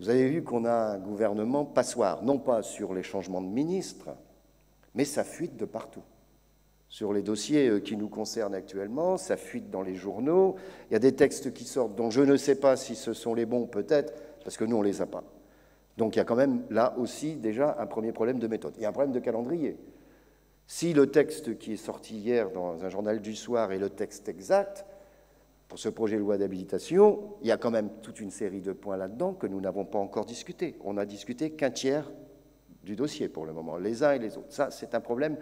Vous avez vu qu'on a un gouvernement passoire, non pas sur les changements de ministres, mais ça fuite de partout. Sur les dossiers qui nous concernent actuellement, ça fuite dans les journaux. Il y a des textes qui sortent dont je ne sais pas si ce sont les bons, peut-être, parce que nous, on ne les a pas. Donc il y a quand même là aussi déjà un premier problème de méthode. Il y a un problème de calendrier. Si le texte qui est sorti hier dans un journal du soir est le texte exact, pour ce projet de loi d'habilitation, il y a quand même toute une série de points là-dedans que nous n'avons pas encore discutés. On n'a discuté qu'un tiers du dossier pour le moment, les uns et les autres. Ça, c'est un problème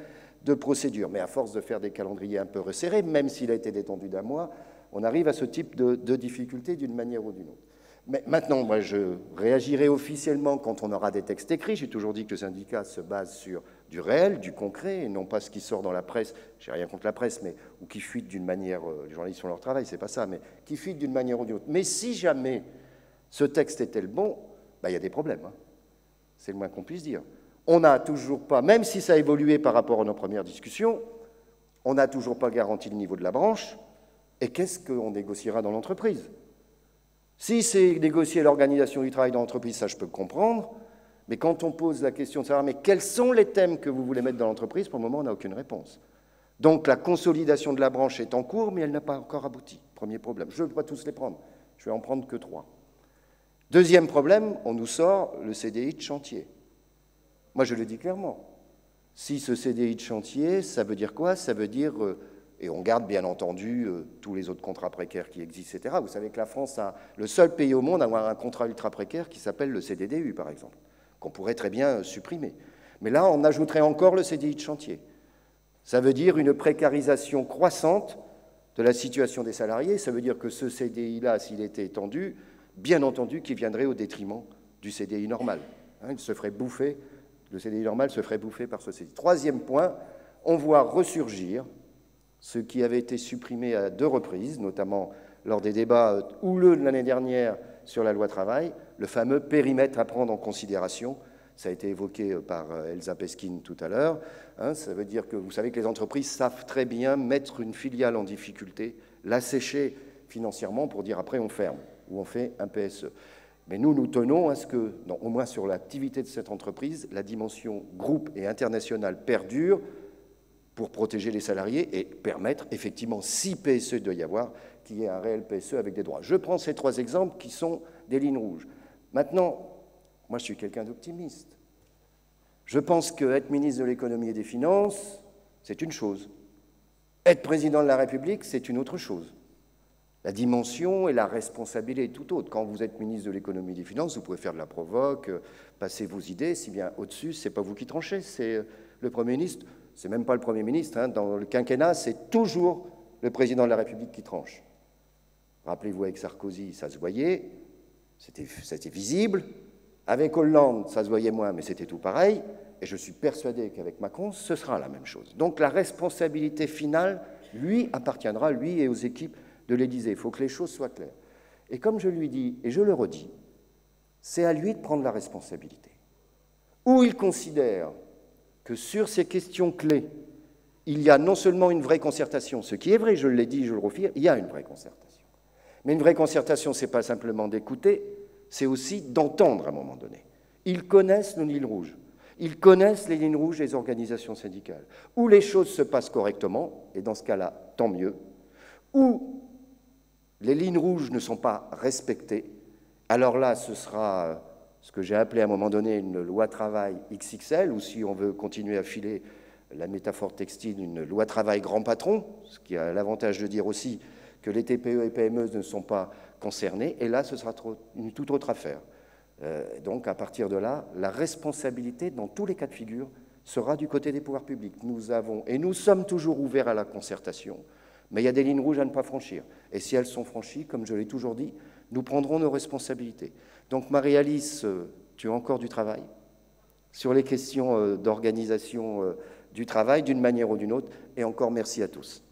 de procédure. Mais à force de faire des calendriers un peu resserrés, même s'il a été détendu d'un mois, on arrive à ce type de difficultés d'une manière ou d'une autre. Mais maintenant, moi, je réagirai officiellement quand on aura des textes écrits. J'ai toujours dit que le syndicat se base sur du réel, du concret, et non pas ce qui sort dans la presse. J'ai rien contre la presse, mais ou qui fuite d'une manière. Les journalistes font leur travail, c'est pas ça, mais qui fuite d'une manière ou d'une autre. Mais si jamais ce texte était le bon, ben, il y a des problèmes. Hein. C'est le moins qu'on puisse dire. On n'a toujours pas, même si ça a évolué par rapport à nos premières discussions, on n'a toujours pas garanti le niveau de la branche. Et qu'est-ce qu'on négociera dans l'entreprise? Si c'est négocier l'organisation du travail dans l'entreprise, ça je peux comprendre, mais quand on pose la question de savoir mais quels sont les thèmes que vous voulez mettre dans l'entreprise, pour le moment on n'a aucune réponse. Donc la consolidation de la branche est en cours, mais elle n'a pas encore abouti. Premier problème. Je ne vais pas tous les prendre, je vais en prendre que 3. Deuxième problème, on nous sort le CDI de chantier. Moi je le dis clairement, si ce CDI de chantier, ça veut dire quoi? Ça veut dire... et on garde bien entendu tous les autres contrats précaires qui existent, etc. Vous savez que la France a le seul pays au monde à avoir un contrat ultra précaire qui s'appelle le CDDU, par exemple, qu'on pourrait très bien supprimer. Mais là, on ajouterait encore le CDI de chantier. Ça veut dire une précarisation croissante de la situation des salariés. Ça veut dire que ce CDI-là, s'il était étendu, bien entendu qu'il viendrait au détriment du CDI normal. Hein, il se ferait bouffer, le CDI normal se ferait bouffer par ce CDI. Troisième point, on voit ressurgir ce qui avait été supprimé à 2 reprises, notamment lors des débats houleux de l'année dernière sur la loi travail, le fameux périmètre à prendre en considération. Ça a été évoqué par Elsa Peskin tout à l'heure. Hein, ça veut dire que vous savez que les entreprises savent très bien mettre une filiale en difficulté, l'assécher financièrement pour dire après on ferme ou on fait un PSE. Mais nous tenons à ce que, non, au moins sur l'activité de cette entreprise, la dimension groupe et internationale perdure pour protéger les salariés et permettre, effectivement, si PSE doit y avoir, qu'il y ait un réel PSE avec des droits. Je prends ces 3 exemples qui sont des lignes rouges. Maintenant, moi, je suis quelqu'un d'optimiste. Je pense qu'être ministre de l'économie et des finances, c'est une chose. Être président de la République, c'est une autre chose. La dimension et la responsabilité est tout autre. Quand vous êtes ministre de l'économie et des finances, vous pouvez faire de la provoque, passer vos idées, si bien au-dessus, ce n'est pas vous qui tranchez, c'est le Premier ministre. C'est même pas le Premier ministre. Hein. Dans le quinquennat, c'est toujours le président de la République qui tranche. Rappelez-vous, avec Sarkozy, ça se voyait, c'était visible. Avec Hollande, ça se voyait moins, mais c'était tout pareil. Et je suis persuadé qu'avec Macron, ce sera la même chose. Donc la responsabilité finale, lui, appartiendra, lui et aux équipes de l'Élysée. Il faut que les choses soient claires. Et comme je lui dis, et je le redis, c'est à lui de prendre la responsabilité. Ou il considère que sur ces questions clés, il y a non seulement une vraie concertation, ce qui est vrai, je l'ai dit, je le refire, il y a une vraie concertation. Mais une vraie concertation, ce n'est pas simplement d'écouter, c'est aussi d'entendre à un moment donné. Ils connaissent nos lignes rouges. Ils connaissent les lignes rouges des organisations syndicales. Où les choses se passent correctement, et dans ce cas-là, tant mieux. Où les lignes rouges ne sont pas respectées, alors là, ce sera ce que j'ai appelé à un moment donné une loi travail XXL, ou si on veut continuer à filer la métaphore textile, une loi travail grand patron, ce qui a l'avantage de dire aussi que les TPE et PME ne sont pas concernés, et là, ce sera une toute autre affaire. Donc, à partir de là, la responsabilité, dans tous les cas de figure, sera du côté des pouvoirs publics. Nous sommes toujours ouverts à la concertation, mais il y a des lignes rouges à ne pas franchir. Et si elles sont franchies, comme je l'ai toujours dit, nous prendrons nos responsabilités. Donc, Marie-Alice, tu as encore du travail sur les questions d'organisation du travail, d'une manière ou d'une autre, et encore merci à tous.